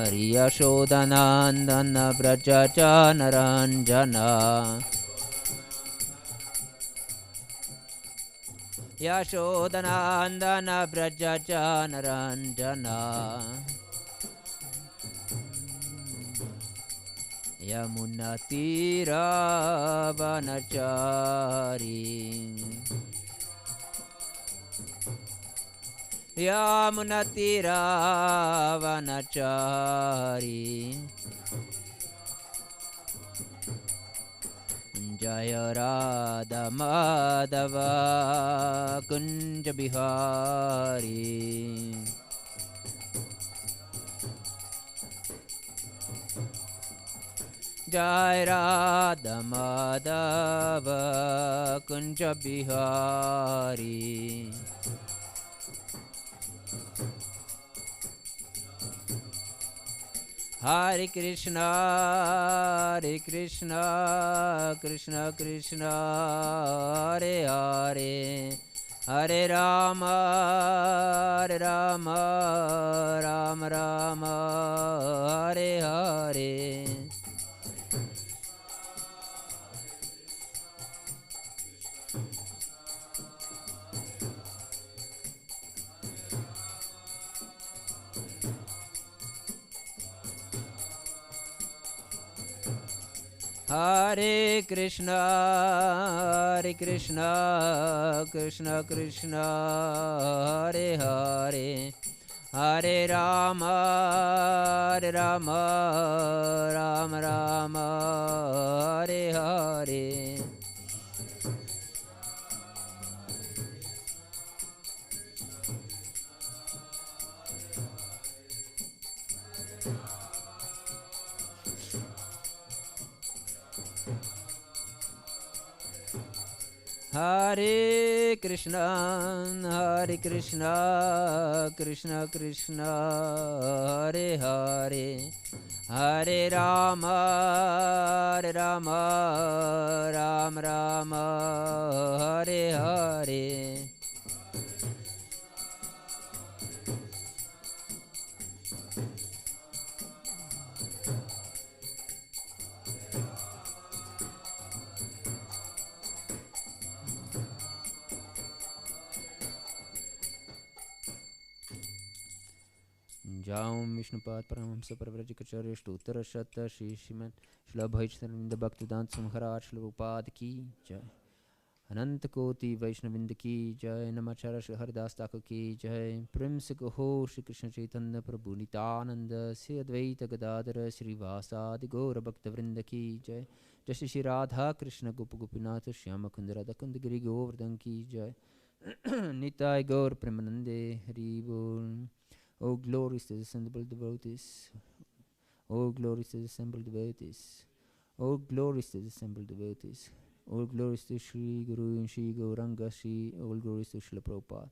Yashodanandana Brajaja Naranjana Yashodanandana Brajaja Naranjana Yamunatira Vanachari Yamunatira Vanachari Jaya Radha Madhava Kunja Bihari Jai Radha Madhava Kunja Bihari Hare Krishna, Hare Krishna, Krishna Krishna, Hare Hare, Hare Rama, Hare Rama, Rama Rama, Hare Hare. Hare Krishna, Hare Krishna, Krishna Krishna, Hare Hare, Hare Rama, Hare Rama, Rama Rama, Hare Hare. Hare Krishna, Hare Krishna, Krishna Krishna, Hare Hare, Hare Rama, Hare Rama, Rama Rama, Hare Hare. Jaum Vishnupad Paramahamsa Paravrajikacharya Shtuttara Shatta Shri Srimad Shla Bhaishnavinda Bhakti-yoga Maharaj Shla Prabhupada Ki Jai Ananta Koti Vaishnavinda Ki Jai Namacharya Shri Haridas Thakur Ki Jai Prem Se Kaho Shri Krishna Chaitanya Prabhu Nityananda Shri Advaita Gadadhara Shri Vasadi Gaura Bhakta Vrinda Ki Jai Jai Shri Radha Krishna Gopa Gopinath Shyama Kunda Radha Kunda Giri Govardhan Ki Jai Nitai Gaur Premanande Hari Bol. Oh, glories to the assembled devotees. Oh, glories to the assembled devotees. Oh, glories to the assembled devotees. All glories to Shri Guru and Shri Gauranga Shri. All glories to Srila Prabhupada.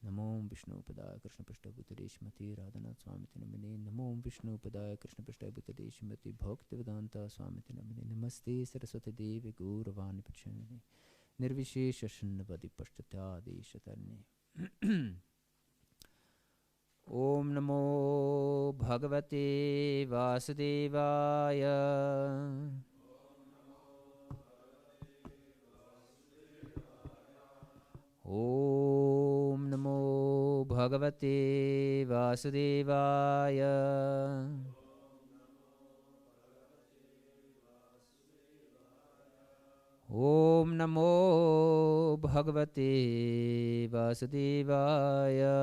Namo Vishnu Padaya Krishna Prashthabhutade Shrimati Radhanath Swamiti Namine. Namo Vishnu Padaya Krishna Prashthabhutade Shrimati Bhakti-vedanta Swamiti Namine. Namaste Saraswati Devi Gauravani Pachamini. Nirvishesha Shunnavadi Pashtatadi Shatarni. Om Namo Bhagavate Vasudevaya. Om Namo Bhagavate Vasudevaya. Om Namo Bhagavate Vasudevaya.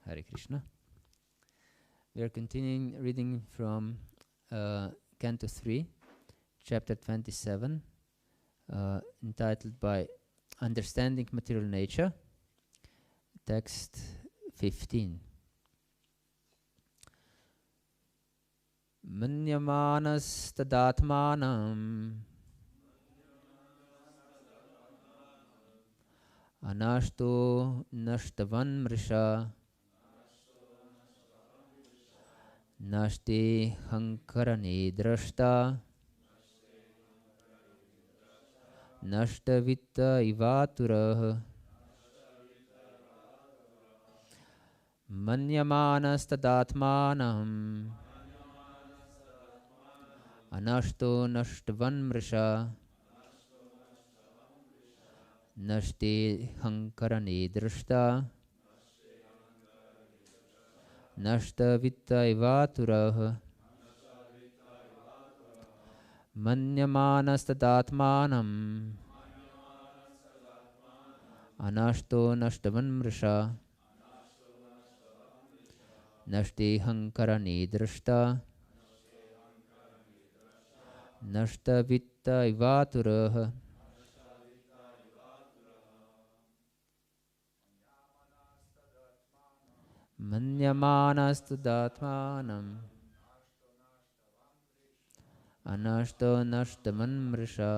Hare Krishna. We are continuing reading from Canto 3, chapter 27, entitled by Understanding Material Nature, text 15. Manyamanas tadatmanam anashto nashtavan mrisha nashte hankarane drashta nashtavitta ivaturah manyamanas tadatmanam anashto nashtavan mrisha nashte hankarane drashta nashtavitta ivaturah manyamanas tadatmanam anashto nashtavan mrisha nashte hankarane drashta nashtavitta ivaturah manyamanas tadatmanam anashto nashtavan mrisha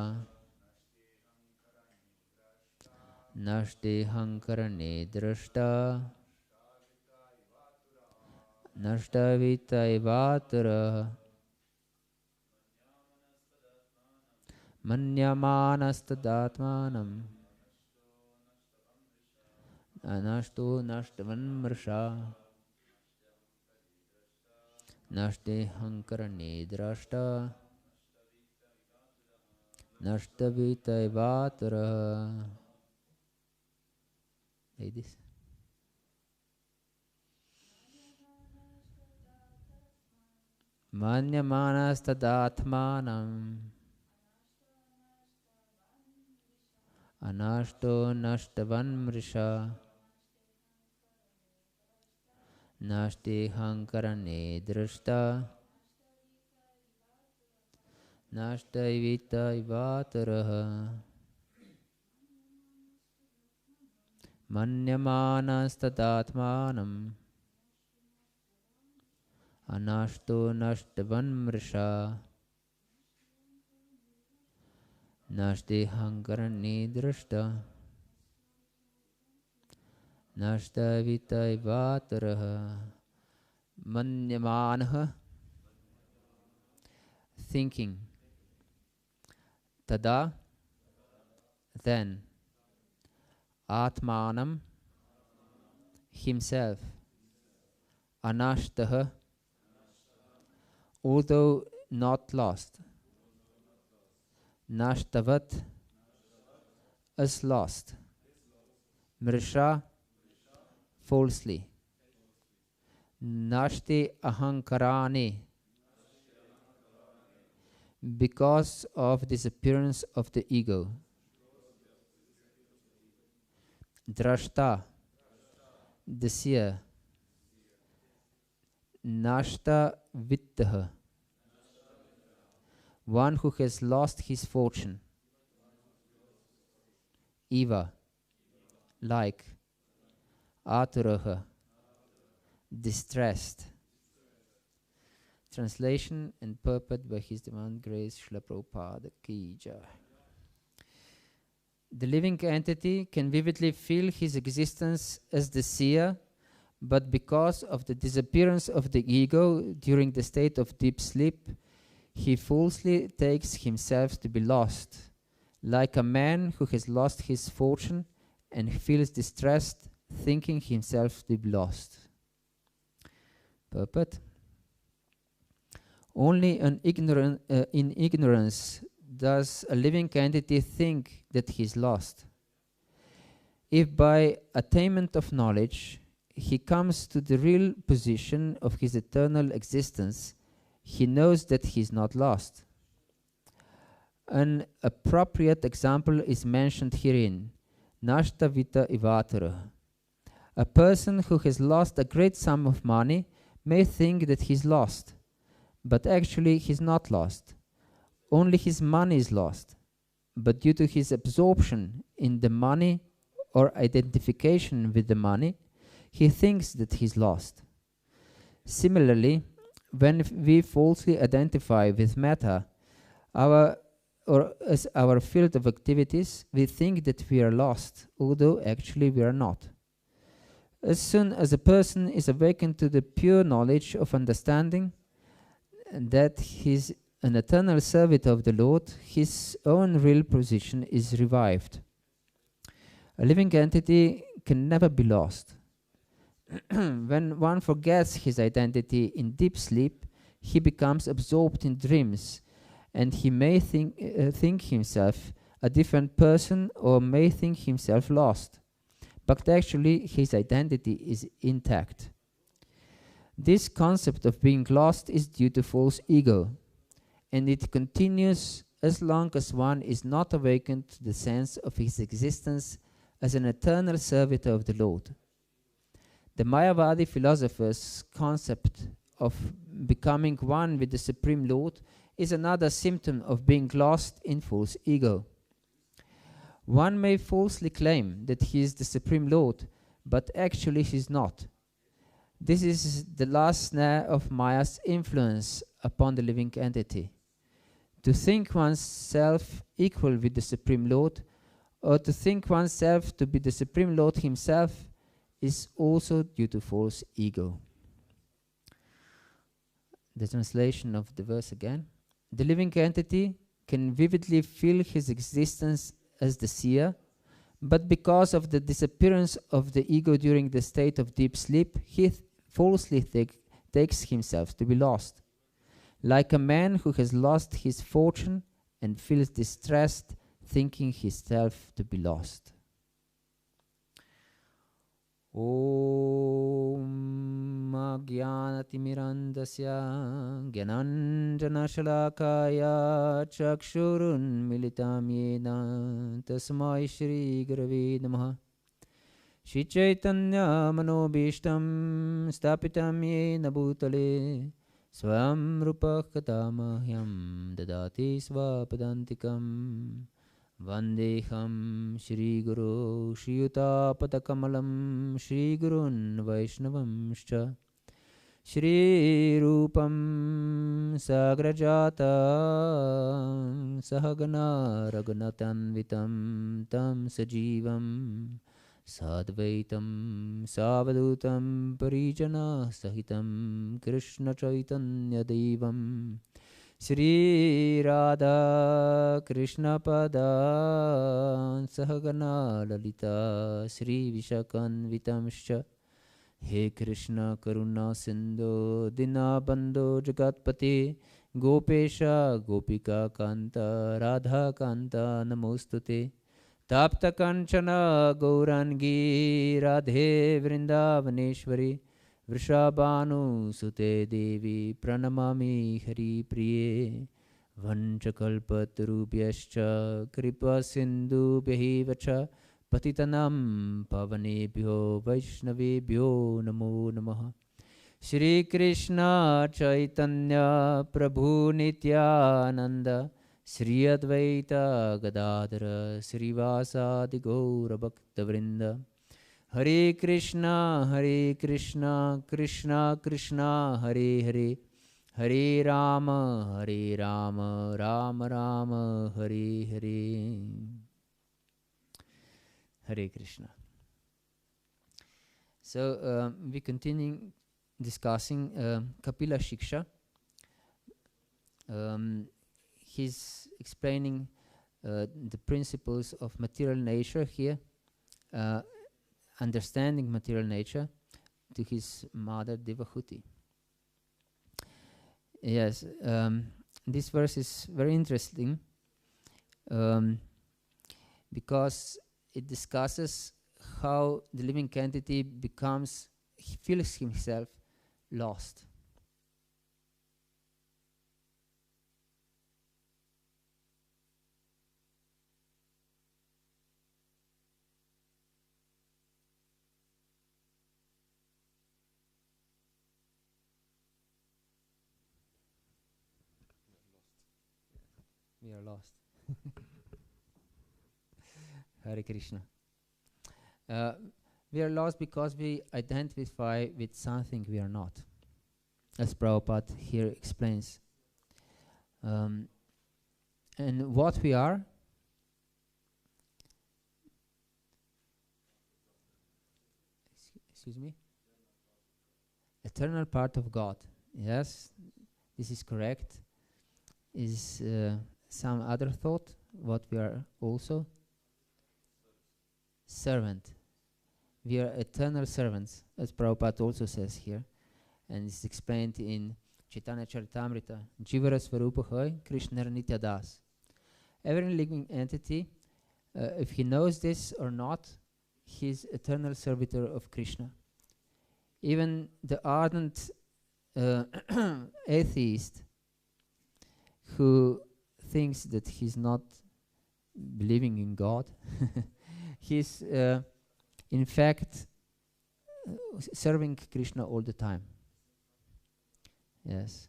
nashte hankarane drashta nashtavita ivaturah manyamanas tadatmanam anashto nashtavan mrisha nashte hankarane drashta nashtavita ivaturah. Ladies. Manyamanas tadatmanam anashto nashtavan mrisha nashte hankarane drashta nashtavita ivaturah manyamanas tadatmanam anashto nashtavan mrisha nashte hankarane drashta nashtavita ivaturah manyamanah, thinking, tada, then, atmanam, himself, anashtah, although not lost, nashtavat, as lost, mrisha, falsely, nashte ahankarane, because of disappearance of the ego, drashta, the seer, nashta vittah, one who has lost his fortune, eva, like, aturaha, distressed. Translation and purport by His Divine Grace Srila Prabhupada Ki Jai. The living entity can vividly feel his existence as the seer, but because of the disappearance of the ego during the state of deep sleep, he falsely takes himself to be lost, like a man who has lost his fortune and feels distressed, thinking himself to be lost. Purport. Only in ignorance does a living entity think that he is lost. If by attainment of knowledge he comes to the real position of his eternal existence, he knows that he is not lost. An appropriate example is mentioned herein, Nashtavita Ivatara. A person who has lost a great sum of money may think that he is lost, but actually he is not lost. only his money is lost, but due to his absorption in the money or identification with the money, he thinks that he's lost. Similarly, when we falsely identify with matter, as our field of activities, we think that we are lost, although actually we are not. As soon as a person is awakened to the pure knowledge of understanding that he is an eternal servant of the Lord, his own real position is revived. A living entity can never be lost. When one forgets his identity in deep sleep, he becomes absorbed in dreams, and he may think himself a different person or may think himself lost. But actually, his identity is intact. This concept of being lost is due to false ego, and it continues as long as one is not awakened to the sense of his existence as an eternal servitor of the Lord. The Mayavadi philosophers' concept of becoming one with the Supreme Lord is another symptom of being lost in false ego. One may falsely claim that he is the Supreme Lord, but actually he is not. This is the last snare of Maya's influence upon the living entity. To think oneself equal with the Supreme Lord, or to think oneself to be the Supreme Lord himself, is also due to false ego. The translation of the verse again. The living entity can vividly feel his existence as the seer, but because of the disappearance of the ego during the state of deep sleep, he falsely takes himself to be lost. Like a man who has lost his fortune and feels distressed, thinking himself to be lost. Om Jnanatimirandasya Jnananjana Shalakaya Chakshurun Militam Yena Tasmai Shri Gurave Namaha Shri Chaitanya Manobishtam Stapitam Yena Bhutale Swam Rupa Katamahyam Dadati Svapadantikam Vandeham Shri Guru Shri Utapatakamalam Shri Gurun Vaishnavamscha Shri Rupam Sagrajata Sahagana Raghunatanvitam Tam Sajivam Sadvaitam Savadutam Parijana Sahitam Krishna Chaitanya Devam Shri Radha Krishna Pada Sahagana Lalita Shri Vishakanvitamscha He Krishna Karuna Sindhu Dinabandhu Jagatpati Gopesha Gopika Kanta Radha Kanta Namostute Tapta Kanchana Gaurangi Radhe Vrindavaneshwari Vrishabhanu Sute Devi Pranamami Hari Priye Vanchakalpatarubhyascha Kripa Sindhu Bhyahivacha Patitanam Pavanebhyo Vaishnavebhyo Namo Namaha Shri Krishna Chaitanya Prabhu Nityananda Shri Advaita Gadadhara Srivasadi Gaura Bhakta Vrinda Hare Krishna, Krishna Krishna, Hare Hare, Hare Rama, Rama Rama, Hare Hare. Hare Krishna. So we continue discussing Kapila Shiksha. He's explaining the principles of material nature here. Understanding material nature to his mother Devahuti. Yes, this verse is very interesting because it discusses how the living entity he feels himself lost. We are lost. Hare Krishna. Uh, we are lost because we identify with something we are not, as Prabhupada here explains. And what we are, excuse me, eternal part of God. Yes, this is correct. Is some other thought what we are also? Servant. We are eternal servants, as Prabhupada also says here, and it's explained in Chaitanya Charitamrita. Jivara Svarupa Hoy, Krishna Nitya Das. Every living entity, if he knows this or not, he is eternal servitor of Krishna. Even the ardent atheist who thinks that he's not believing in God, he's in fact serving Krishna all the time. Yes.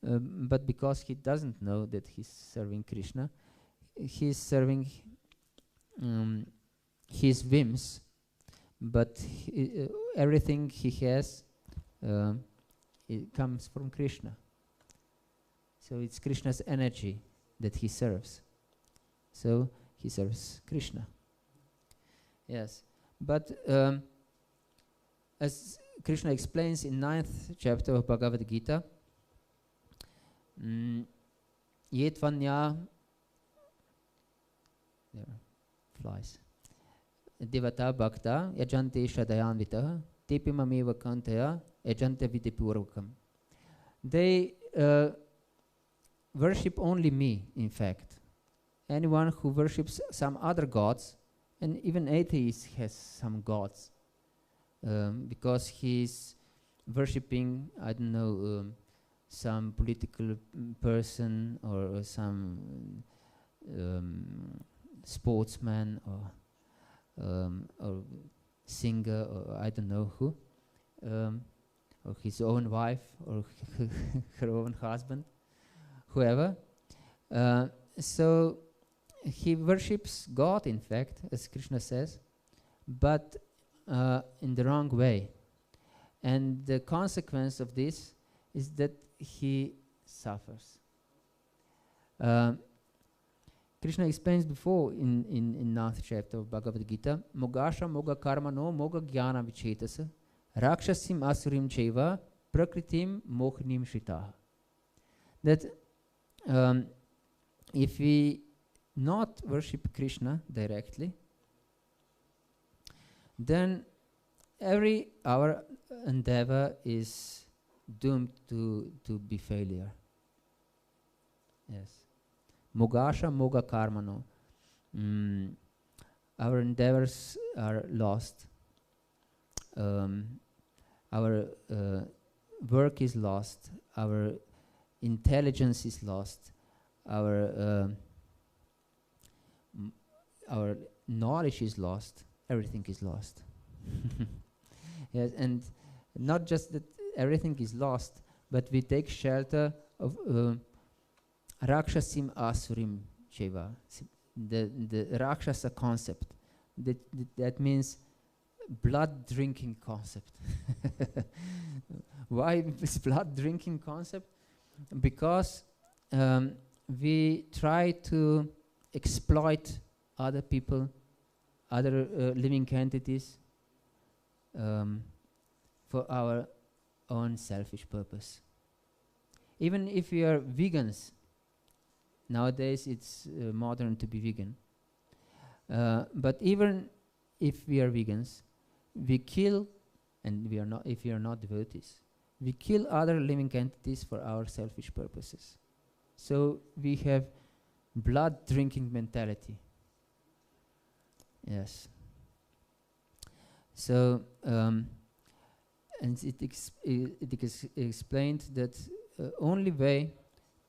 But because he doesn't know that he's serving Krishna, he's serving his whims, but everything he has it comes from Krishna. So it's Krishna's energy that he serves. So he serves Krishna. Yes. But as Krishna explains in 9th chapter of Bhagavad-gita, Yetvanya, there are flies, Devata Bhakta, Yajante Shadayanvita, Tepimameva Kantaya, Yajante Vidipurvakam. They worship only me, in fact. Anyone who worships some other gods, and even atheist has some gods, because he's worshipping, I don't know, some political person or some sportsman or singer or I don't know who, or his own wife or her own husband, whoever. So he worships God, in fact, as Krishna says, but in the wrong way. And the consequence of this is that he suffers. Krishna explains before in 9th chapter of Bhagavad-gita, Mogasha Moga Karma no Moga Jnana Vichetasa Rakshasim Asurim Cheva Prakritim Mohinim Shritaha. That if we not worship Krishna directly, then every our endeavor is doomed to be failure. Yes. Mogasha Moga Karmano. Our endeavors are lost. Our work is lost. Our intelligence is lost. Our knowledge is lost. Everything is lost. Yes, and not just that everything is lost, but we take shelter of Rakshasim Asurim Cheva, the Rakshasa concept. That means blood drinking concept. Why this blood drinking concept? Because we try to exploit other people, other living entities, for our own selfish purpose. Even if we are vegans, nowadays it's modern to be vegan, but even if we are vegans, we kill, and we are not, if we are not devotees, we kill other living entities for our selfish purposes. So we have blood drinking mentality. Yes. So and it is explained that only way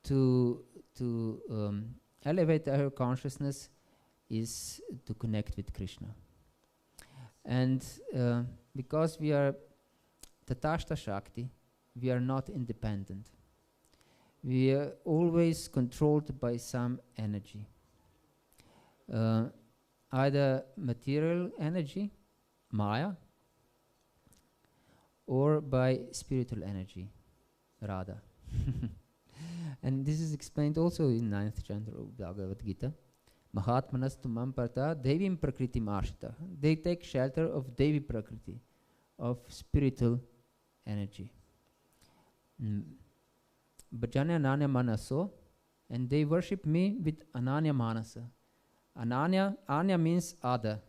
to elevate our consciousness is to connect with Krishna. And because we are Tatashta Shakti, we are not independent. we are always controlled by some energy. Either material energy, Maya, or by spiritual energy, Radha. And this is explained also in 9th chapter of Bhagavad Gita. Mahatmanastu mam parta devim prakriti marshita. They take shelter of Devi Prakriti, of spiritual energy. Bhajanya ananya manaso, and they worship me with ananya manasa. Anya means other.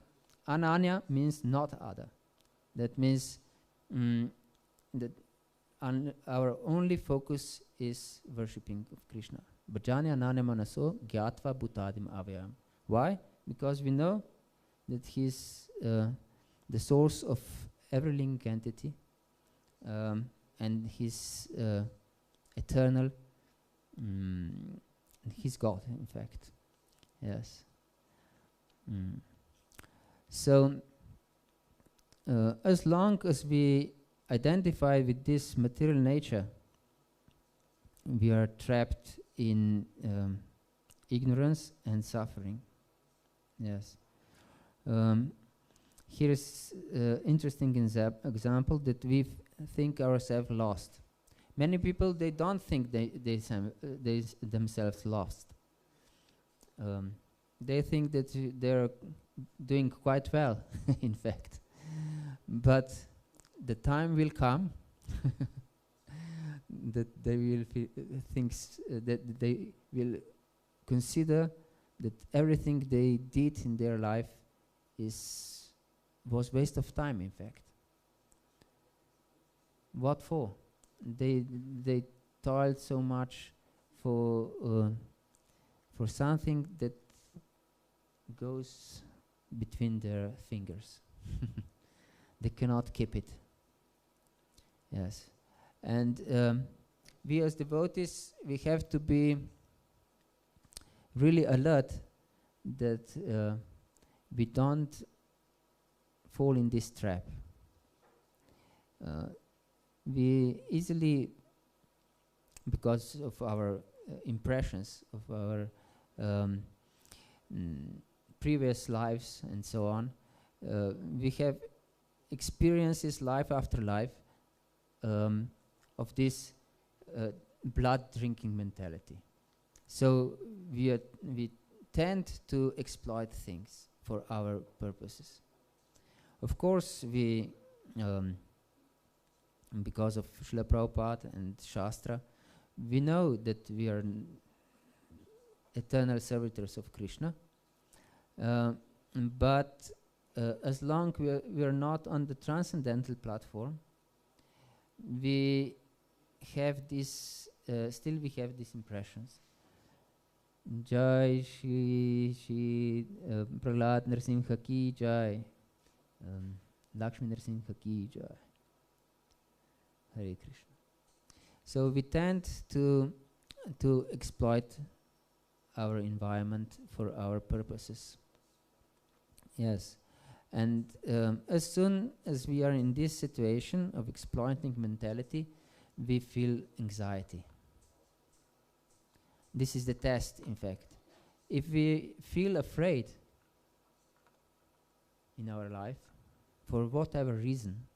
Ananya means not other. That means that our only focus is worshipping of Krishna. Bhajanya ananya manaso gyatva bhutadim avayam. Why? Because we know that he is the source of every living entity, and he's eternal. He's God, in fact. Yes. So, as long as we identify with this material nature, we are trapped in ignorance and suffering. Yes. Here is interesting example that we think ourselves lost. Many people, they don't think they themselves lost. They think that they're doing quite well, in fact. But the time will come that they will that they will consider that everything they did in their life was waste of time, in fact. What for? They toiled so much for something that goes between their fingers. They cannot keep it. Yes. And we as devotees, we have to be really alert that we don't fall in this trap. We easily, because of our impressions of our previous lives and so on, we have experiences life after life of this blood drinking mentality. So we tend to exploit things for our purposes. Of course, we because of Srila Prabhupada and Shastra, we know that we are eternal servitors of Krishna. But as long we are not on the transcendental platform, we have this, still we have these impressions. Jai Shri Prahlad Narasimha ki Jai, Lakshmi Narasimha ki Jai. Hare Krishna. So we tend to exploit our environment for our purposes. Yes. And as soon as we are in this situation of exploiting mentality, we feel anxiety. This is the test, in fact. If we feel afraid in our life, for whatever reason,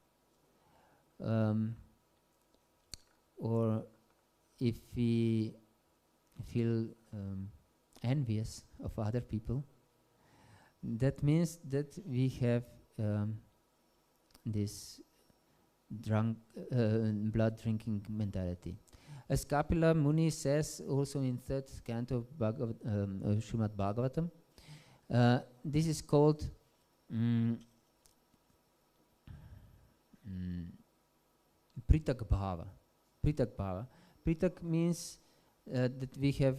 or if we feel envious of other people, that means that we have this blood drinking mentality. As Kapila Muni says also in 3rd canto of Srimad Bhagavatam, this is called Pritak Bhava. Pritak Bhava. Pritak means that we have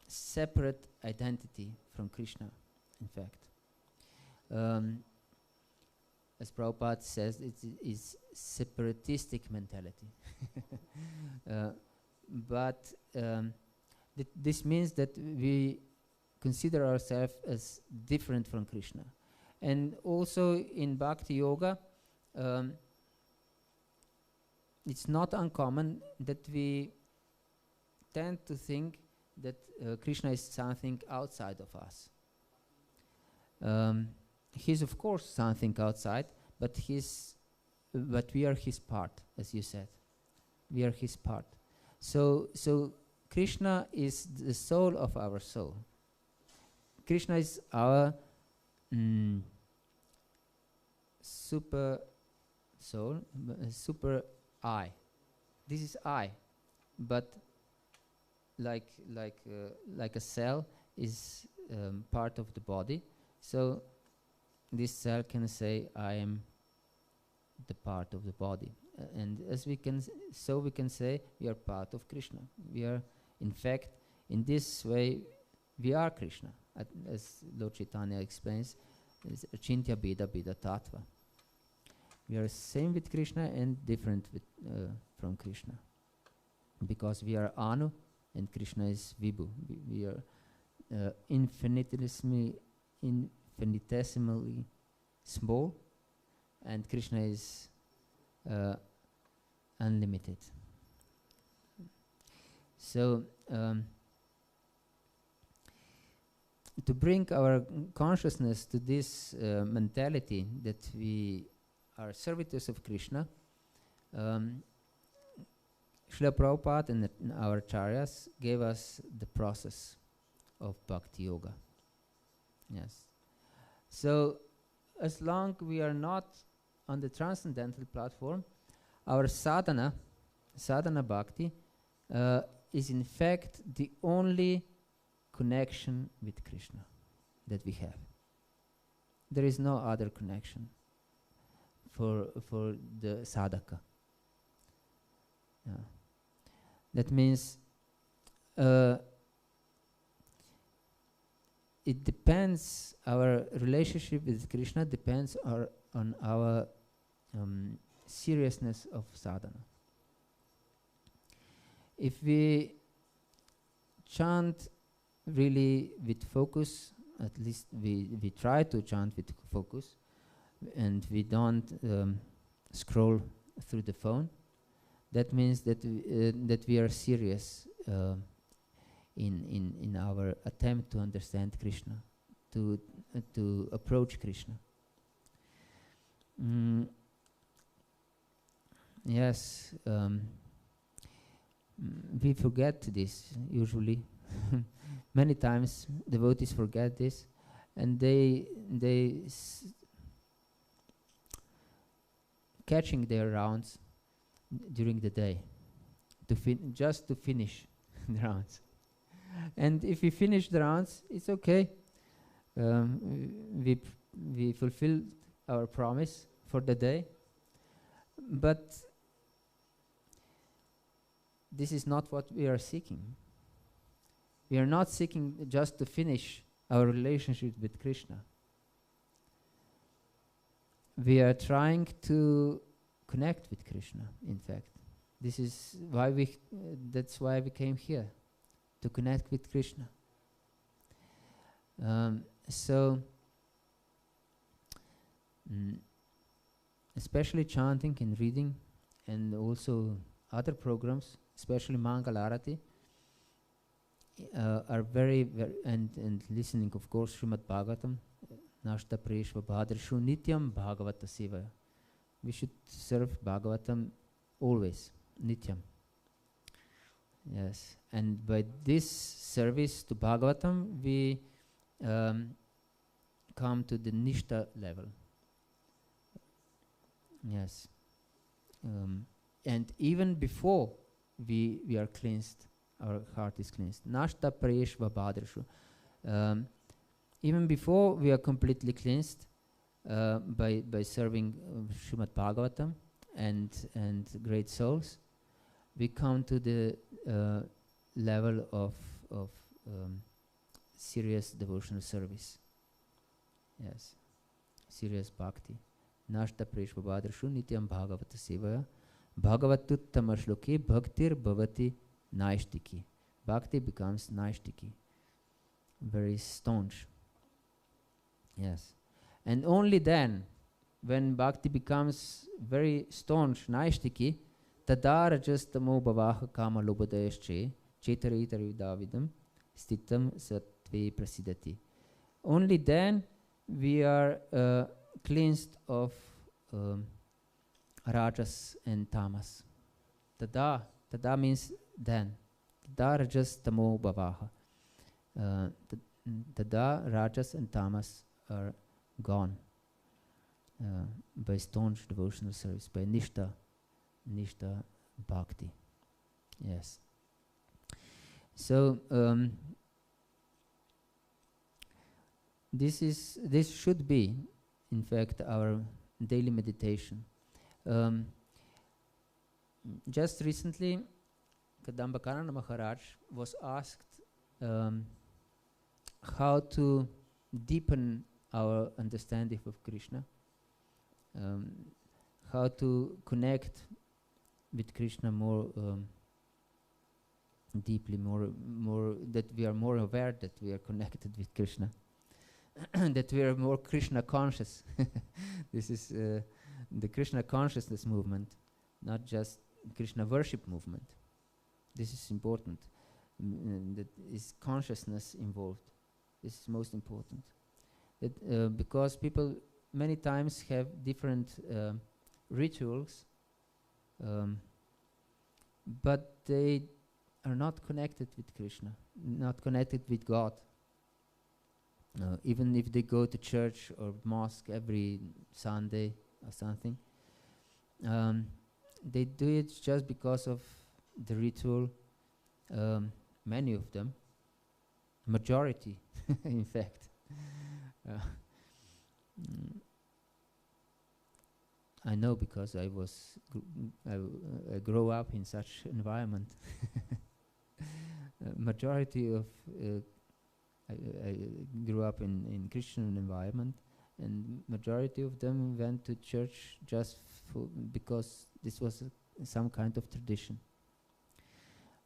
separate identity from Krishna, in fact. As Prabhupada says, it is separatistic mentality. But this means that we consider ourselves as different from Krishna. And also in bhakti-yoga, it's not uncommon that we tend to think that Krishna is something outside of us. He's of course something outside, but we are his part, as you said. We are his part. So Krishna is the soul of our soul. Krishna is our super soul, super I. This is I, but like a cell is part of the body. So this cell can say, I am the part of the body. And as we can say, we are part of Krishna. We are, in fact, in this way, we are Krishna. As Lord Chaitanya explains, it's Achintya Bheda Bheda Tattva. We are same with Krishna and different from Krishna. Because we are Anu and Krishna is Vibhu. We are infinitesimally small, and Krishna is unlimited. So to bring our consciousness to this mentality that we are servitors of Krishna, Srila Prabhupada and our acharyas gave us the process of bhakti-yoga. Yes. So as long we are not on the transcendental platform, our sadhana bhakti, is in fact the only connection with Krishna that we have. There is no other connection for the sadhaka. That means it depends, our relationship with Krishna depends on our seriousness of sadhana. If we chant really with focus, at least we try to chant with focus, and we don't scroll through the phone, that means that we are serious in our attempt to understand Krishna, to approach Krishna. Yes, we forget this usually. Many times devotees forget this, and they catching their rounds during the day just to finish the rounds. And if we finish the rounds, it's okay. We fulfilled our promise for the day, but this is not what we are seeking. We are not seeking just to finish our relationship with Krishna. We are trying to connect with Krishna, in fact. This is why that's why we came here, to connect with Krishna. Especially chanting and reading, and also other programs, especially Mangala Arati, are very, very, and listening, of course, Srimad Bhagavatam, Nashta Preshva Bhadrishu Nityam Bhagavata Seva. We should serve Bhagavatam always, Nityam. Yes, and by this service to Bhagavatam, we come to the Nishta level. Yes, and even before we are cleansed, our heart is cleansed. Nashta Preshva Bhadrishu. Even before we are completely cleansed by serving Srimad Bhagavatam and great souls, we come to the level of serious devotional service. Yes, serious bhakti. Nashta Preshva Bhadrishu Nityam Bhagavata Sevaya Bhagavatuttama Shloke Bhaktir Bhavati Naishtiki. Bhakti becomes Naishtiki, very staunch. Yes, and only then, when bhakti becomes very staunch, Naishtiki, Tadara Justamo Bhavaha Kama Lobodayasche Chetaritarvidavidam stitam sattve prasidati. Only then we are cleansed of rajas and tamas. Tada means then. Tada rajas tamo bhavaha. Tada rajas and tamas are gone by staunch devotional service, by nishta bhakti. Yes. So this should be, in fact, our daily meditation. Just recently, Kadambakarana Maharaj was asked how to deepen our understanding of Krishna, how to connect with Krishna more deeply, more that we are more aware that we are connected with Krishna, that we are more Krishna conscious. This is the Krishna consciousness movement, not just Krishna worship movement. This is important. That is consciousness involved. This is most important. That because people many times have different rituals, but they are not connected with Krishna, not connected with God. Even if they go to church or mosque every Sunday or something, they do it just because of the ritual. Many of them, majority, in fact. I know because I grew up in such environment. Majority of I grew up in Christian environment, and majority of them went to church just because this was some kind of tradition.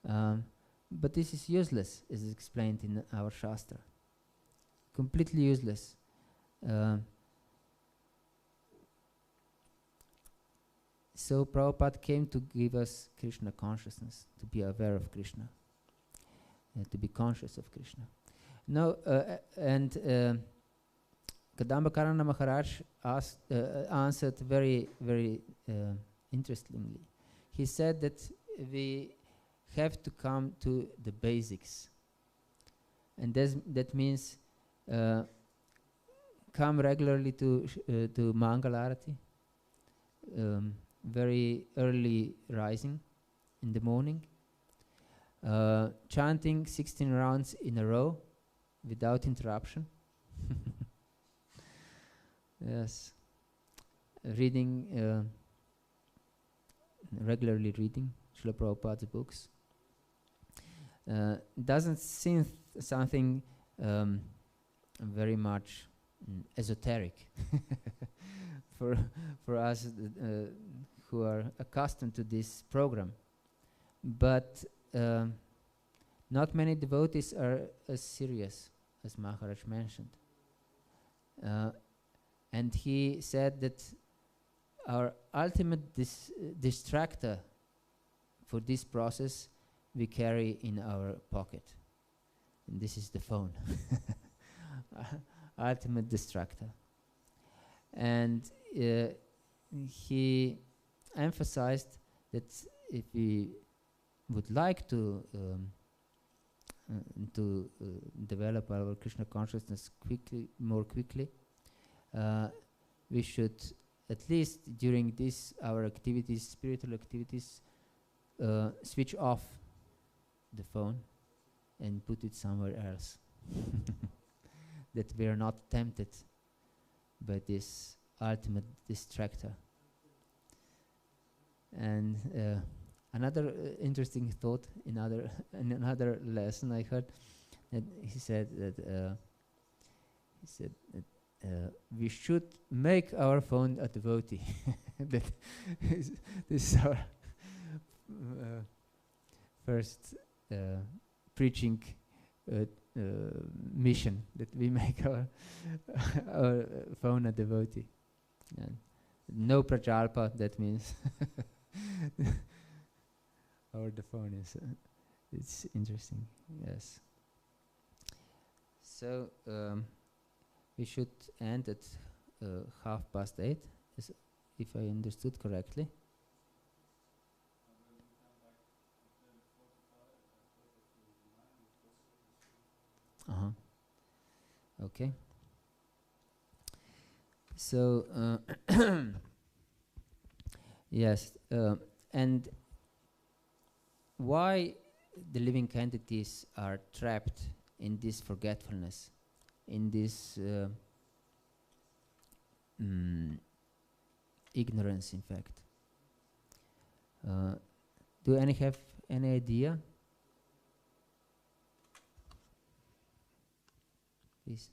But this is useless, as explained in our Shastra. Completely useless. So Prabhupada came to give us Krishna consciousness, to be aware of Krishna, to be conscious of Krishna. Now, and Kadambakarana Maharaj answered very, very interestingly. He said that we have to come to the basics, and that means come regularly to Mangalarati, very early rising in the morning, chanting 16 rounds in a row without interruption. Yes, reading, regularly reading Srila Prabhupada's books. Doesn't seem something very much esoteric for us who are accustomed to this program, but not many devotees are as serious as Maharaj mentioned. And he said that our ultimate distractor for this process we carry in our pocket. And this is the phone. Ultimate distractor. And he emphasized that if we would like to develop our Krishna consciousness more quickly, we should, at least during our activities, spiritual activities, switch off the phone and put it somewhere else. That we are not tempted by this ultimate distractor. And another interesting thought in another lesson I heard, that he said that we should make our phone a devotee. That this is our first preaching mission, that we make our phone a devotee. And no prajalpa, that means or the phone is It's interesting. Yes. So we should end at 8:30, if I understood correctly. Okay. So yes, and why the living entities are trapped in this forgetfulness, in this ignorance, in fact. Do any have any idea? Please.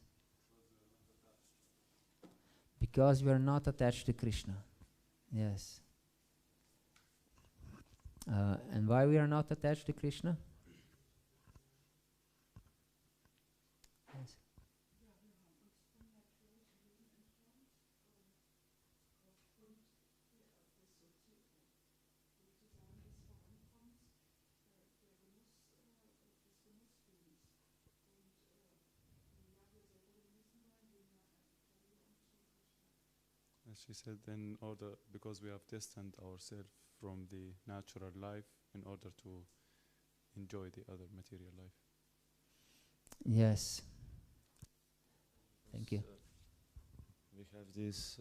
Because we are not attached to Krishna. Yes. And why we are not attached to Krishna? Yes. As she said, in order, because we have distanced ourselves from the natural life in order to enjoy the other material life. Yes. Thank you. We have this,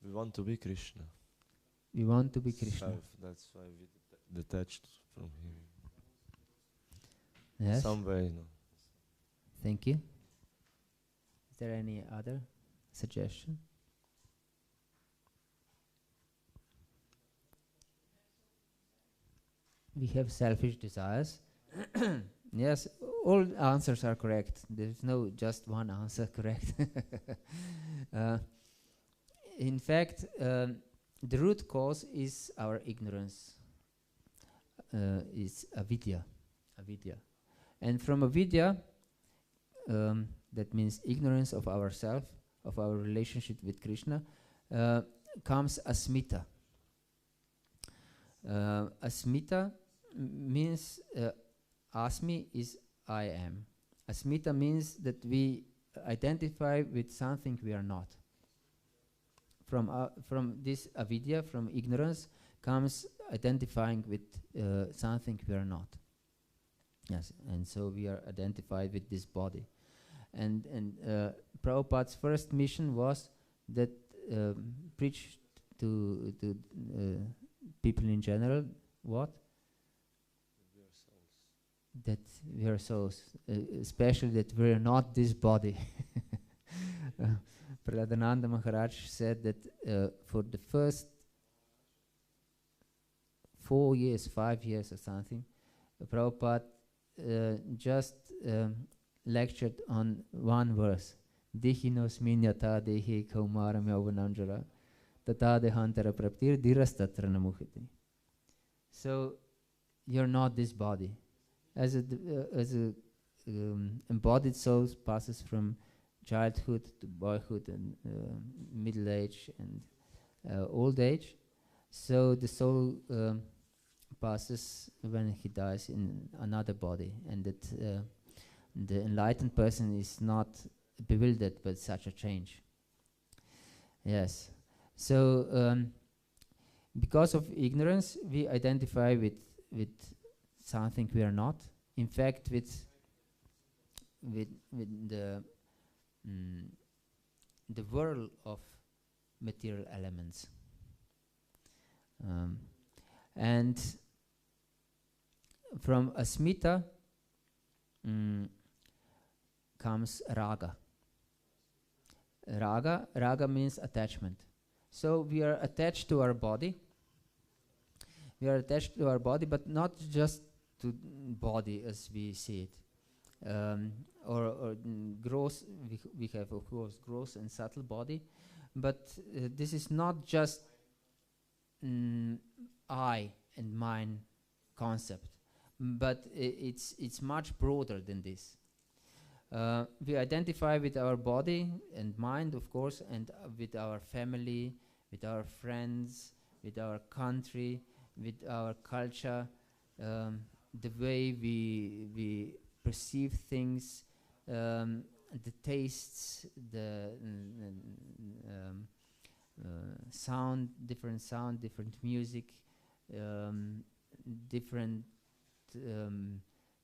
we want to be Krishna. We want to be Krishna. That's why we detached from him. Yes. Some way, no. Thank you. Is there any other suggestion? We have selfish desires. Yes, all answers are correct. There's no just one answer correct. In fact, the root cause is our ignorance. Is avidya. And from avidya, that means ignorance of ourself, of our relationship with Krishna, comes asmita. Asmita means asmi is I am. Asmita means that we identify with something we are not. From this avidya, from ignorance, comes identifying with something we are not. Yes, and so we are identified with this body. And Prabhupada's first mission was that preach to people in general what? That we are souls, especially that we are not this body. Prahladananda Maharaj said that for the first 4 years, 5 years or something, Prabhupada just lectured on one verse. Dihinos minyata dehi kaumaram yauvananjara tata dehantara praptir dirastatra namukhiti. So you're not this body. As a embodied soul passes from childhood to boyhood and middle age and old age, so the soul passes when he dies in another body, and that the enlightened person is not bewildered by such a change. Yes. So because of ignorance, we identify with something we are not. In fact, with the world of material elements. And from asmita comes raga. Raga means attachment. So we are attached to our body. We are attached to our body, but not just to body as we see it. Or gross, we have of course gross and subtle body, but this is not just I and mine concept, but it's much broader than this. We identify with our body and mind, of course, and with our family, with our friends, with our country, with our culture, the way we perceive things, the tastes, the sound, different music, different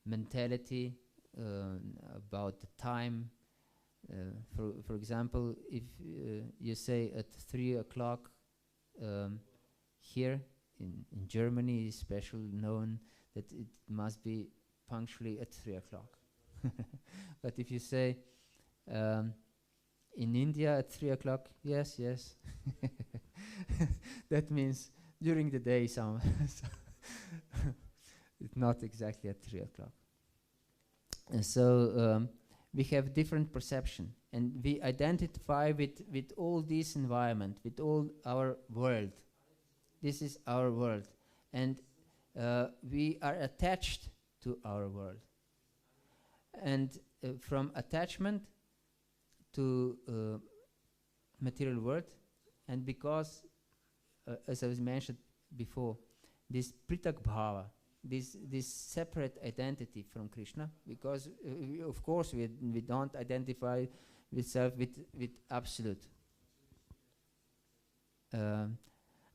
mentality about the time. For example, if you say at 3 o'clock here in Germany, especially known that it must be punctually at 3 o'clock. But if you say in India at 3 o'clock, yes, that means during the day some it's not exactly at 3 o'clock. And so we have different perception, and we identify with all this environment, with all our world. This is our world, and we are attached to our world. And from attachment to material world, and because, as I was mentioned before, this pritak bhava, this separate identity from Krishna, because of course we don't identify with self with absolute,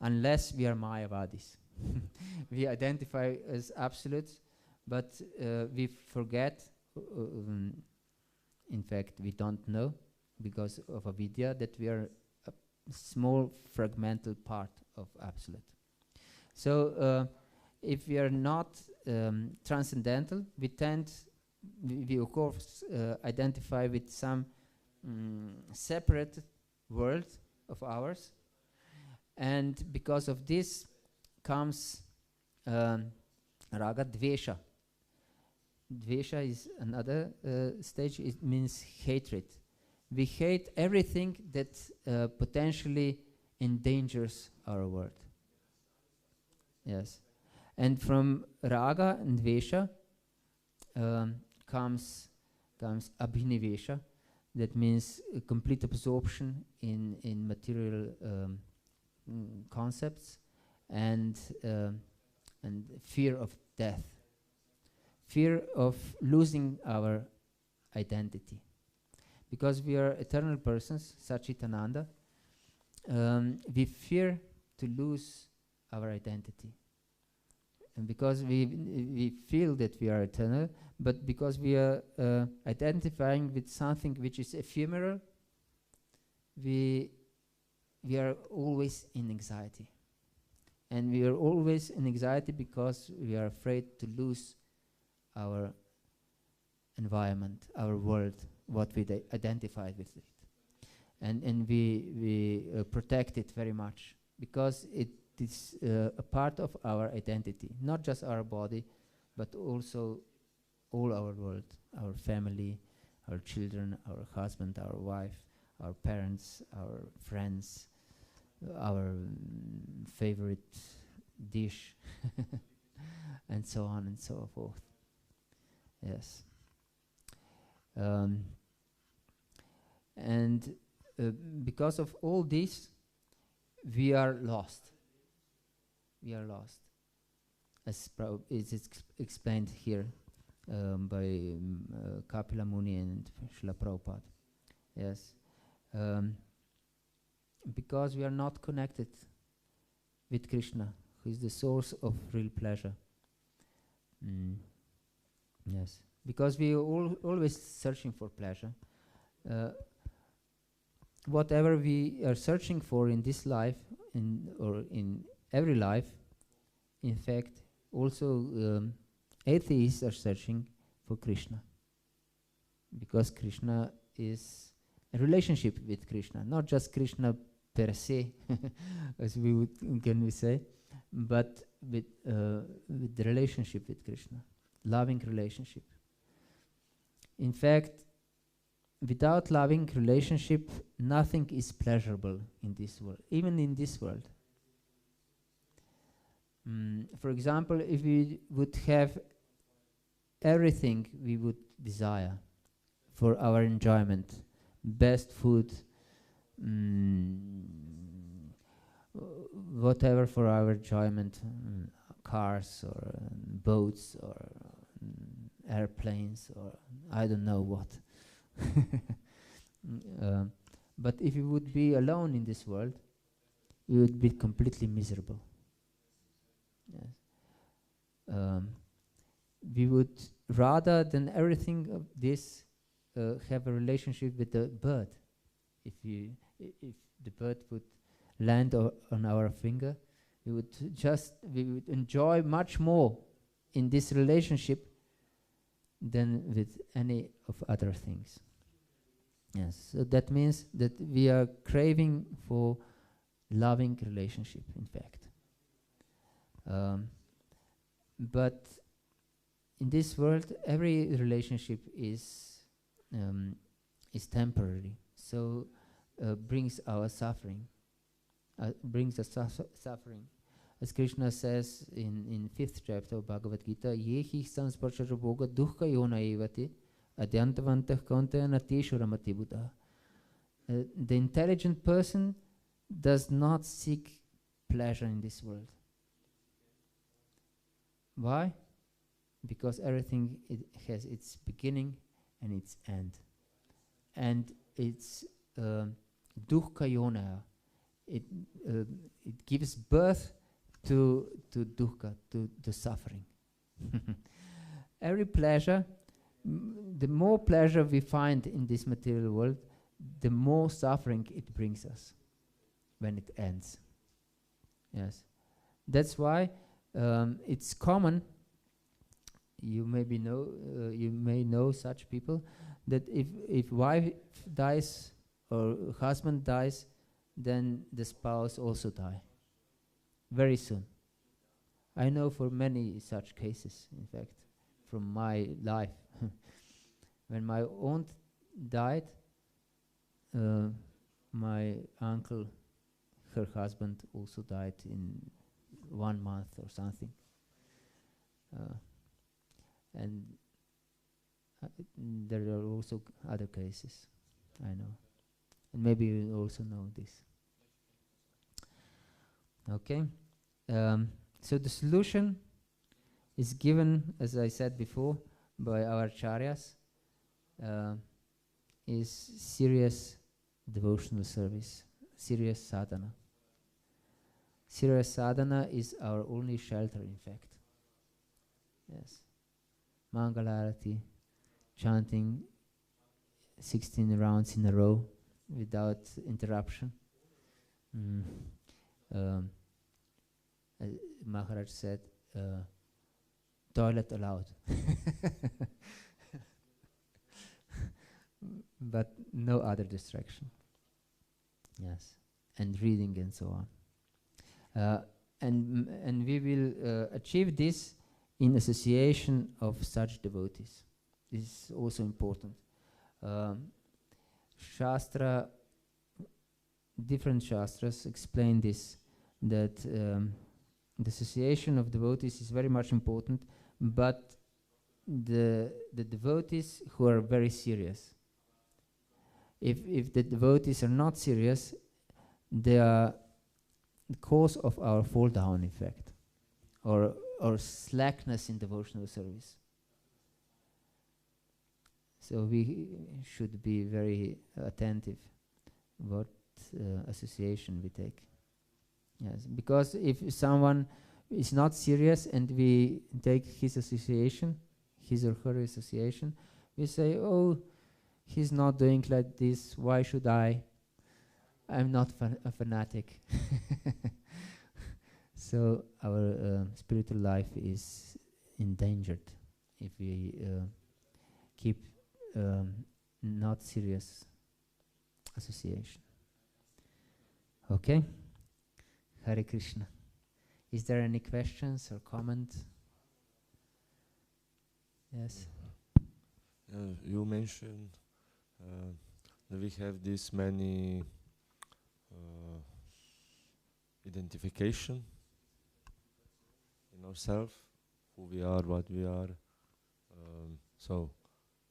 unless we are Mayavadis. We identify as absolutes, but we forget, in fact we don't know because of avidya, that we are a small fragmental part of absolute. So if we are not transcendental, we of course identify with some separate world of ours, and because of this comes raga dvesha. Dvesha is another stage. It means hatred. We hate everything that potentially endangers our world. Yes. And from raga and dvesha comes abhinivesha. That means a complete absorption in material concepts, and fear of death, fear of losing our identity. Because we are eternal persons, Sachitananda, we fear to lose our identity. And because we feel that we are eternal, but because we are identifying with something which is ephemeral, we are always in anxiety. And we are always in anxiety because we are afraid to lose our environment, our world, what we identified with it. And we protect it very much, because it is a part of our identity, not just our body, but also all our world, our family, our children, our husband, our wife, our parents, our friends, our favorite dish, and so on and so forth. Yes. And because of all this, we are lost. We are lost, as is explained here by Kapila Muni and Srila Prabhupada. Yes. Because we are not connected with Krishna, who is the source of real pleasure. Yes. Because we are always searching for pleasure. Whatever we are searching for in this life, or in every life, in fact, also atheists are searching for Krishna. Because Krishna is a relationship with Krishna, not just Krishna per se, as can we say, but with the relationship with Krishna, loving relationship. In fact, without loving relationship, nothing is pleasurable in this world, even in this world. For example, if we would have everything we would desire for our enjoyment, best food, whatever for our enjoyment, cars or boats or airplanes or I don't know what. But if you would be alone in this world, you would be completely miserable. Yes. We would rather than everything of this have a relationship with the bird. If the bird would land on our finger, we would enjoy much more in this relationship than with any of other things. Yes, so that means that we are craving for loving relationship, in fact. But in this world, every relationship is temporary, so brings our suffering, brings us suffering. As Krishna says in 5th chapter of Bhagavad-gita, Yehi samsparshara bhoga dukkha yona evati adyantavantah kaunteya nateshu ramati buddha. The intelligent person does not seek pleasure in this world. Why? Because everything has its beginning and its end. And it's dukkha yona. It gives birth to dukkha, to the suffering. Every pleasure, the more pleasure we find in this material world, the more suffering it brings us when it ends. Yes, that's why it's common. You may know such people that if wife dies or husband dies, then the spouse also die very soon. I know for many such cases, in fact, from my life. When my aunt died, my uncle, her husband, also died in 1 month or something. And there are also other cases, I know. And maybe you also know this. Okay? So the solution is given, as I said before, by our acharyas, is serious devotional service, serious sadhana. Serious sadhana is our only shelter, in fact. Yes. Mangalarati, chanting 16 rounds in a row without interruption. Maharaj said, toilet allowed. But no other distraction. Yes. And reading and so on. And we will achieve this in association of such devotees. This is also important. Different shastras explain this, that the association of devotees is very much important, but the devotees who are very serious. If the devotees are not serious, they are the cause of our fall down, in fact, or slackness in devotional service. So we should be very attentive what association we take. Yes, because if someone is not serious and we take his association, his or her association, we say, oh, he's not doing like this, why should I? I'm not a fanatic. So our spiritual life is endangered if we keep not serious association. Okay? Hare Krishna. Is there any questions or comment? Yes? You mentioned that we have this many identification in ourselves, who we are, what we are. So,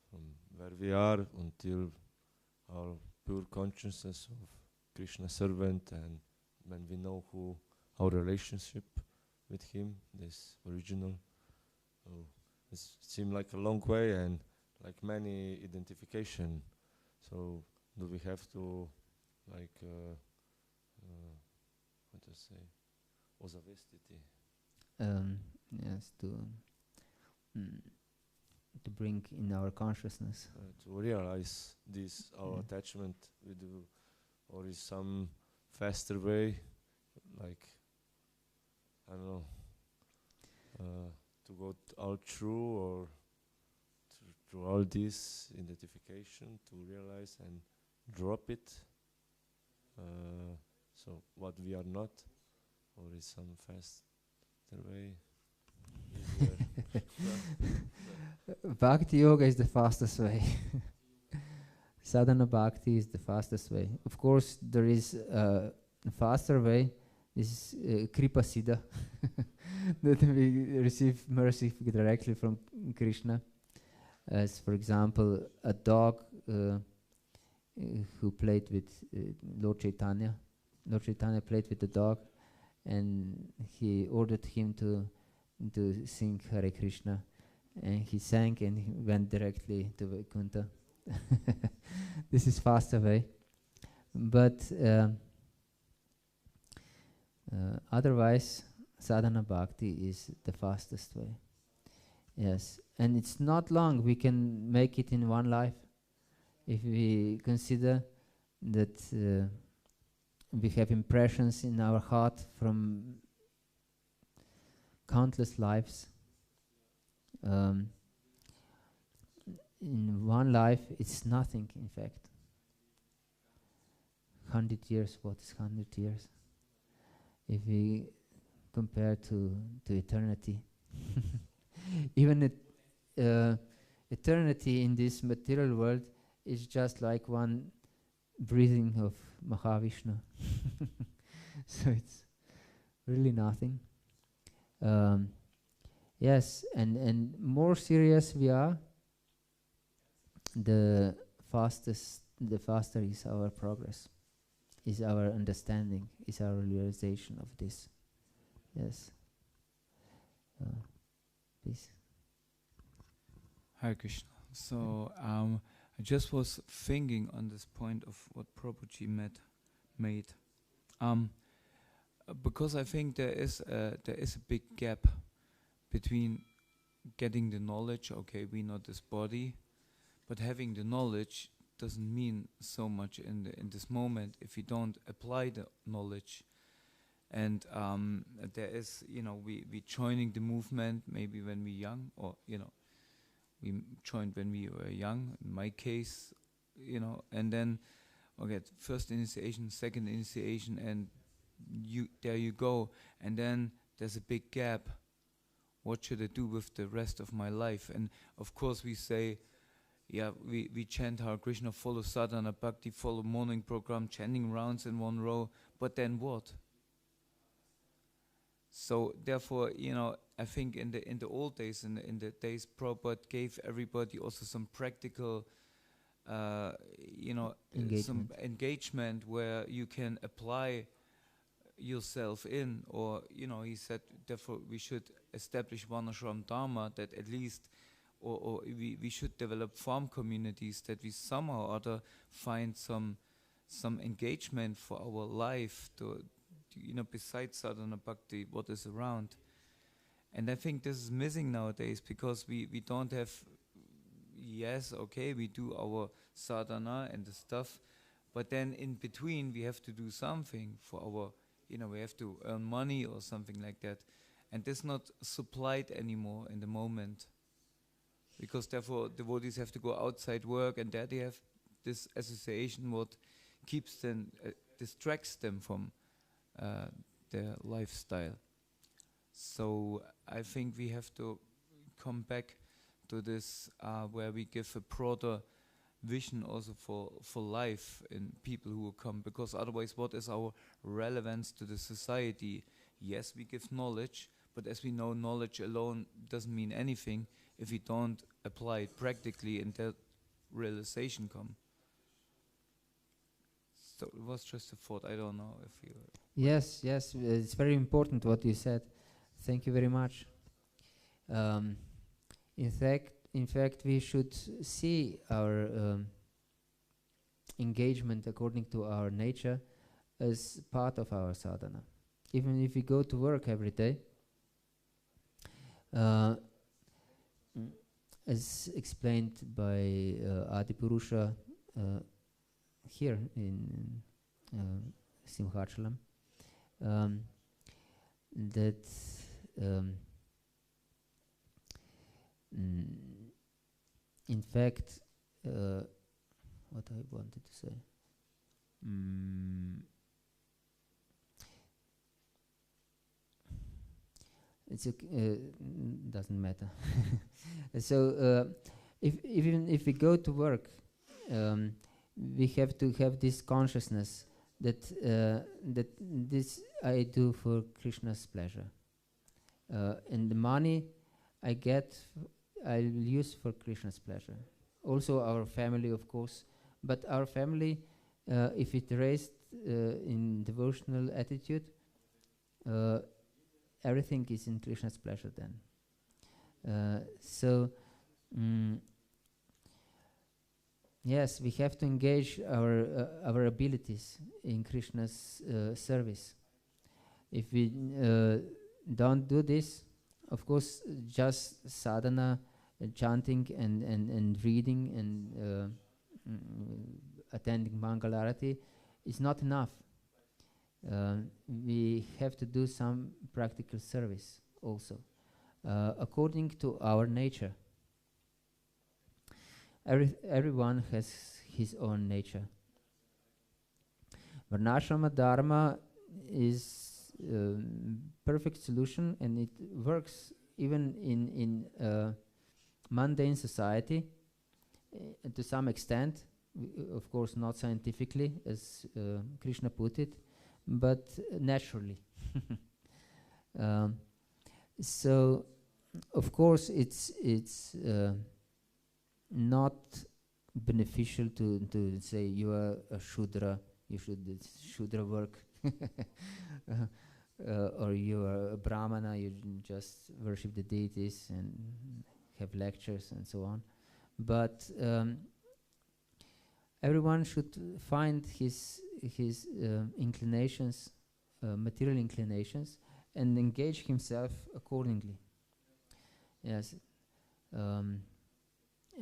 from where we are until our pure consciousness of Krishna servant, and when we know who our relationship with him, this original. Oh, it seemed like a long way and like many identification. So do we have to like what to say? Ozavestiti. Yes, mm, to bring in our consciousness. To realize this our Yeah. attachment we do, or is some faster way, like I don't know, to go all through or through all this identification to realize and drop it. So what we are not, or is some faster way, easier. Bhakti-yoga is the fastest way. Sadhana bhakti is the fastest way. Of course, there is a faster way. This is kripa siddha, that we receive mercy directly from Krishna. As for example, a dog who played with Lord Chaitanya. Lord Chaitanya played with the dog, and he ordered him to sing Hare Krishna, and he sang and he went directly to Vaikuntha. This is faster way, but otherwise sadhana bhakti is the fastest way. Yes, and it's not long. We can make it in one life if we consider that we have impressions in our heart from countless lives. In one life, it's nothing, in fact. 100 years, what is 100 years? If we compare to eternity. Even eternity in this material world is just like one breathing of Mahavishnu. So it's really nothing. Yes, and more serious we are, the faster is our progress, is our understanding, is our realization of this. Yes. Please. Hare Krishna. So I just was thinking on this point of what Prabhuji made. Because I think there is a big gap between getting the knowledge, okay, we know this body, but having the knowledge doesn't mean so much in this moment if you don't apply the knowledge. And there is, we joining the movement maybe when we're young, or, we joined when we were young, in my case, and then, okay, first initiation, second initiation, and there you go. And then there's a big gap. What should I do with the rest of my life? And of course we say, we chant Hare Krishna, follow sadhana bhakti, follow morning program, chanting rounds in one row, but then what? So therefore, I think in the old days, in the days Prabhupada gave everybody also some practical, some engagement where you can apply yourself in, or he said therefore we should establish one ashram dharma, that at least, or we should develop farm communities, that we somehow or other find some engagement for our life to besides sadhana bhakti, what is around. And I think this is missing nowadays, because we don't have, yes, okay, we do our sadhana and the stuff, but then in between we have to do something for our, we have to earn money or something like that. And this is not supplied anymore in the moment, because therefore devotees have to go outside work, and there they have this association what keeps them, distracts them from their lifestyle. So I think we have to come back to this where we give a broader vision also for life in people who will come, because otherwise what is our relevance to the society? Yes, we give knowledge, but as we know, knowledge alone doesn't mean anything if we don't apply it practically and that realization come. So it was just a thought. I don't know if you... Yes, it's very important what you said. Thank you very much. Um, in fact, we should see our engagement according to our nature as part of our sadhana. Even if we go to work every day, uh, as explained by Adipurusha here in Simhachalam, that in fact, what I wanted to say. It's doesn't matter. So even if we go to work, we have to have this consciousness that that this I do for Krishna's pleasure, and the money I get, I'll use for Krishna's pleasure. Also our family, of course, but our family, if it raised in devotional attitude, everything is in Krishna's pleasure then. Yes, we have to engage our abilities in Krishna's service. If we don't do this, of course, just sadhana, chanting and reading and attending Mangalarati is not enough. We have to do some practical service also, according to our nature. Everyone has his own nature. Varnashrama dharma is perfect solution, and it works even in mundane society to some extent, of course not scientifically as Krishna put it, but naturally. So of course it's not beneficial to say you are a Shudra, you should Shudra work, or you are a Brahmana, you just worship the deities and have lectures and so on. But everyone should find his inclinations, material inclinations, and engage himself accordingly. Yes.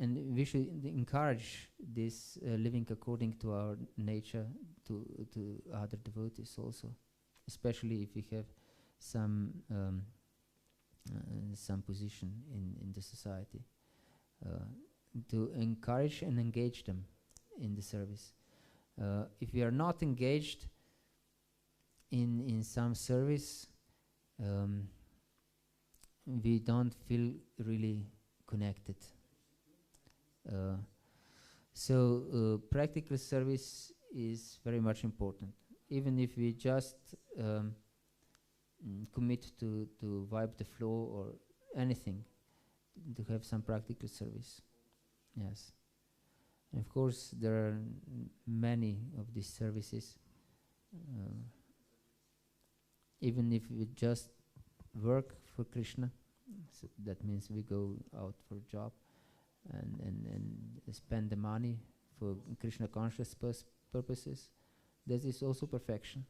And we should encourage this living according to our nature to other devotees also, especially if we have some position in the society, to encourage and engage them in the service. If we are not engaged in some service, we don't feel really connected. So practical service is very much important. Even if we just commit to wipe the floor or anything, to have some practical service. Yes. And of course, there are many of these services. Even if we just work for Krishna, so that means we go out for a job and spend the money for Krishna conscious purposes, that is also perfection.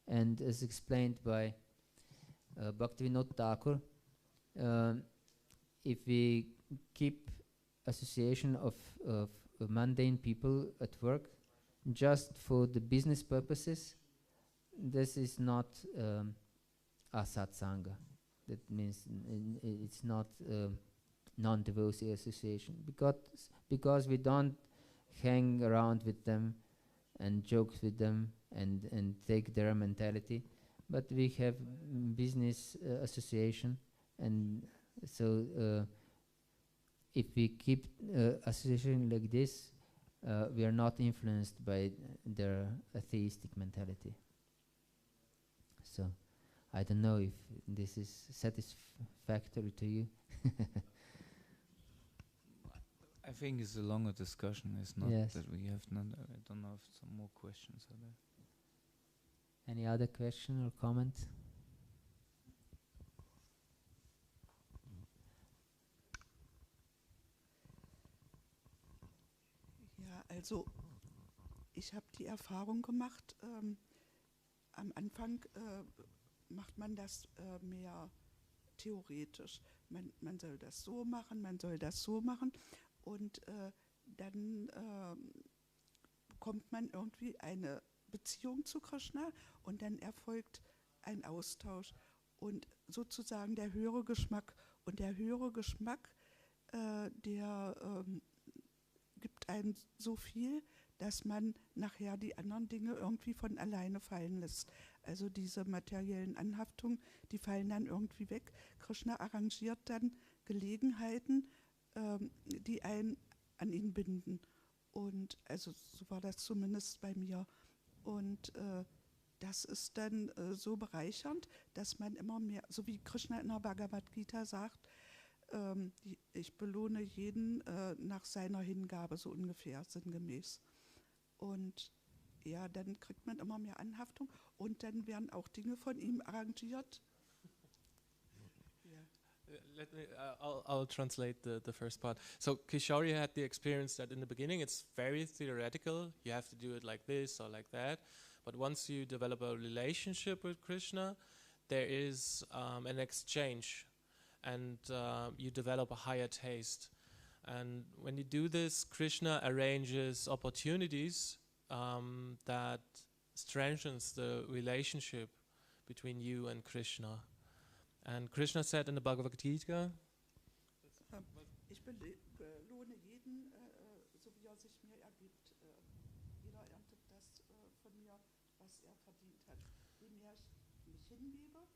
And as explained by Bhaktivinoda Thakur, if we keep association of mundane people at work just for the business purposes, this is not asatsanga. That means it's not non-devotee association, because we don't hang around with them and joke with them and take their mentality, but we have business association, and so if we keep association like this, we are not influenced by their atheistic mentality. So I don't know if this is satisfactory to you. I think it's a longer discussion. It's not Yes. that we have none. I don't know if some more questions are there. Any other question or comment? Also ich habe die Erfahrung gemacht, am Anfang macht man das mehr theoretisch. Man soll das so machen, man soll das so machen und dann bekommt man irgendwie eine Beziehung zu Krishna und dann erfolgt ein Austausch und sozusagen der höhere Geschmack. Und der höhere Geschmack, der gibt einem so viel, dass man nachher die anderen Dinge irgendwie von alleine fallen lässt. Also diese materiellen Anhaftungen, die fallen dann irgendwie weg. Krishna arrangiert dann Gelegenheiten, die einen an ihn binden. Und also so war das zumindest bei mir. Und das ist dann so bereichernd, dass man immer mehr, so wie Krishna in der Bhagavad-Gita sagt, ich belohne jeden nach seiner Hingabe, so ungefähr, sinngemäß. Und ja, dann kriegt man immer mehr Anhaftung und dann werden auch Dinge von ihm arrangiert. I'll translate the first part. So Kishori had the experience that in the beginning it's very theoretical. You have to do it like this or like that. But once you develop a relationship with Krishna, there is an exchange, and you develop a higher taste. And when you do this, Krishna arranges opportunities that strengthens the relationship between you and Krishna. And Krishna said in the Bhagavatam, Ich belohne jeden, so wie sich mir ergibt. Jeder erntet das von mir, was verdient hat. Je mehr ich mich hingebe,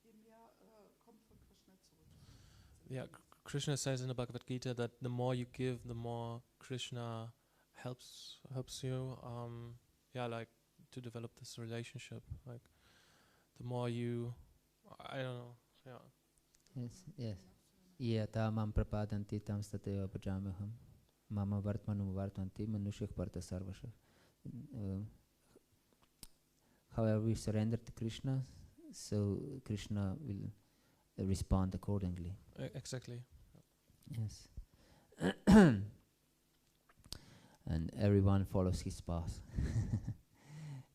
je mehr kommt von Krishna zurück. Yeah, Krishna says in the Bhagavad Gita that the more you give, the more Krishna helps you. Like to develop this relationship. Like the more you, I don't know. Yeah. Yes. Yata mam prapadanti tam stateva pajamaham. Mama vartmanum vartanti manushyak parta sarvasha. However we surrender to Krishna, so Krishna will respond accordingly. Exactly. Yes. And everyone follows his path.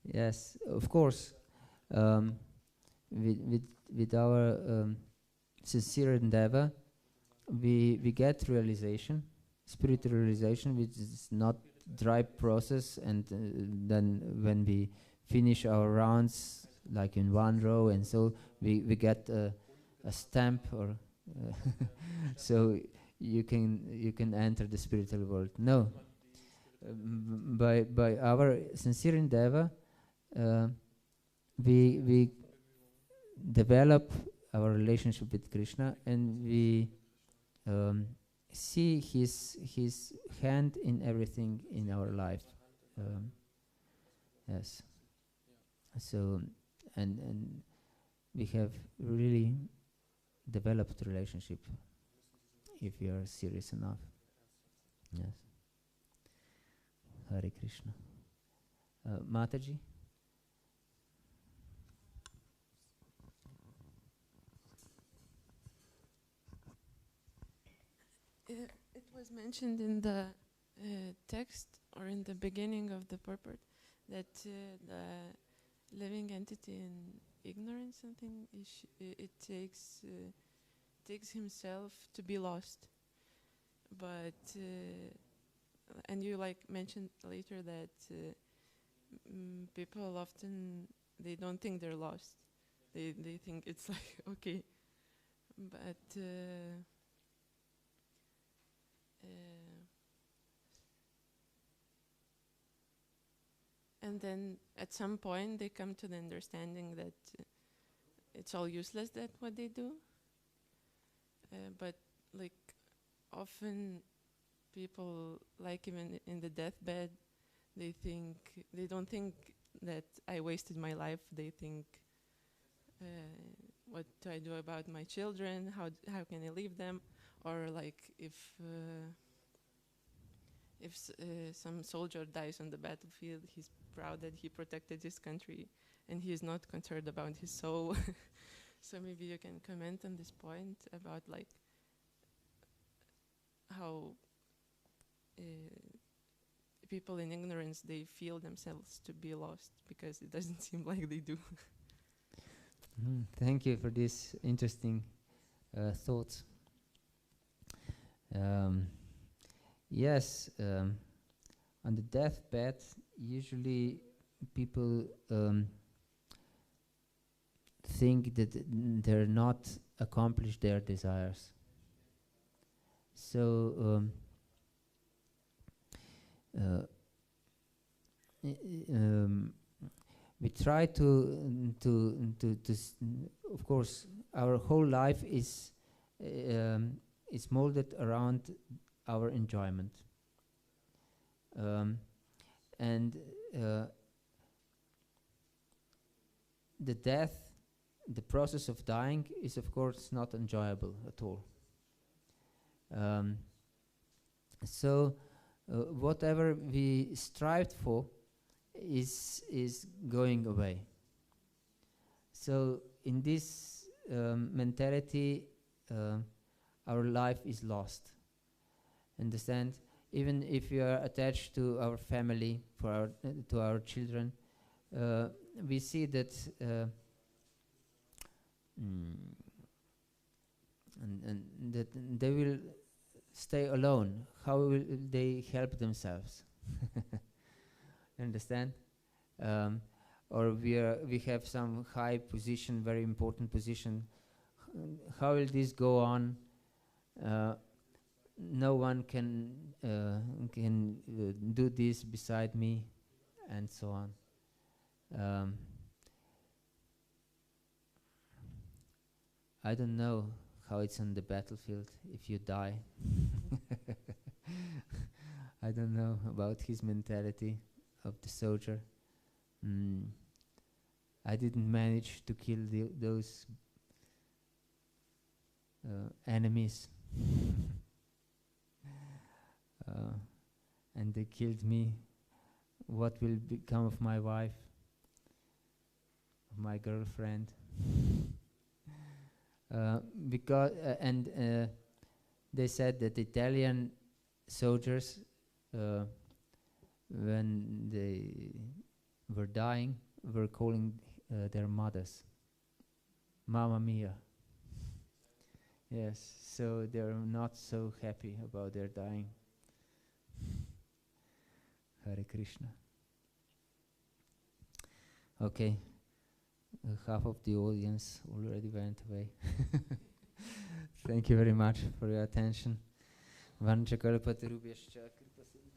Yes, of course. With our sincere endeavor, we get realization, spiritual realization, which is not dry process. And then when we finish our rounds, like in one row, and so we get a stamp, or so you can enter the spiritual world. No, by our sincere endeavor, we develop our relationship with Krishna, and we see his hand in everything in our life. Yes. So and we have really developed relationship if we are serious enough. Yes. Hare Krishna. Mataji. It was mentioned in the text, or in the beginning of the purport, that the living entity in ignorance, something, it takes himself to be lost. But and you mentioned later that people often, they don't think they're lost. They think it's okay, but and then at some point they come to the understanding that it's all useless, that what they do. But often people, even in the deathbed, they don't think that I wasted my life. They think, what do I do about my children? How can I leave them? Or if some soldier dies on the battlefield, he's proud that he protected his country, and he is not concerned about his soul. So maybe you can comment on this point about how people in ignorance, they feel themselves to be lost because it doesn't seem like they do. Thank you for this interesting thoughts. Yes, on the deathbed, usually people think that they're not accomplished their desires. So we try to of course, our whole life is molded around our enjoyment, and the death, the process of dying, is of course not enjoyable at all. So whatever we strived for is going away. So in this mentality, our life is lost. Understand? Even if we are attached to our family, to our children, we see that and that they will stay alone. How will they help themselves? Understand? Or we have some high position, very important position. How will this go on? No one can do this beside me, and so on. I don't know how it's on the battlefield if you die. I don't know about his mentality of the soldier. I didn't manage to kill those enemies. And they killed me. What will become of my wife, of my girlfriend? Because they said that Italian soldiers, when they were dying, were calling their mothers "Mamma Mia." Yes, so they're not so happy about their dying. Hare Krishna. Okay, half of the audience already went away. Thank you very much for your attention. Vanchakalpatarubhyascha kripasinda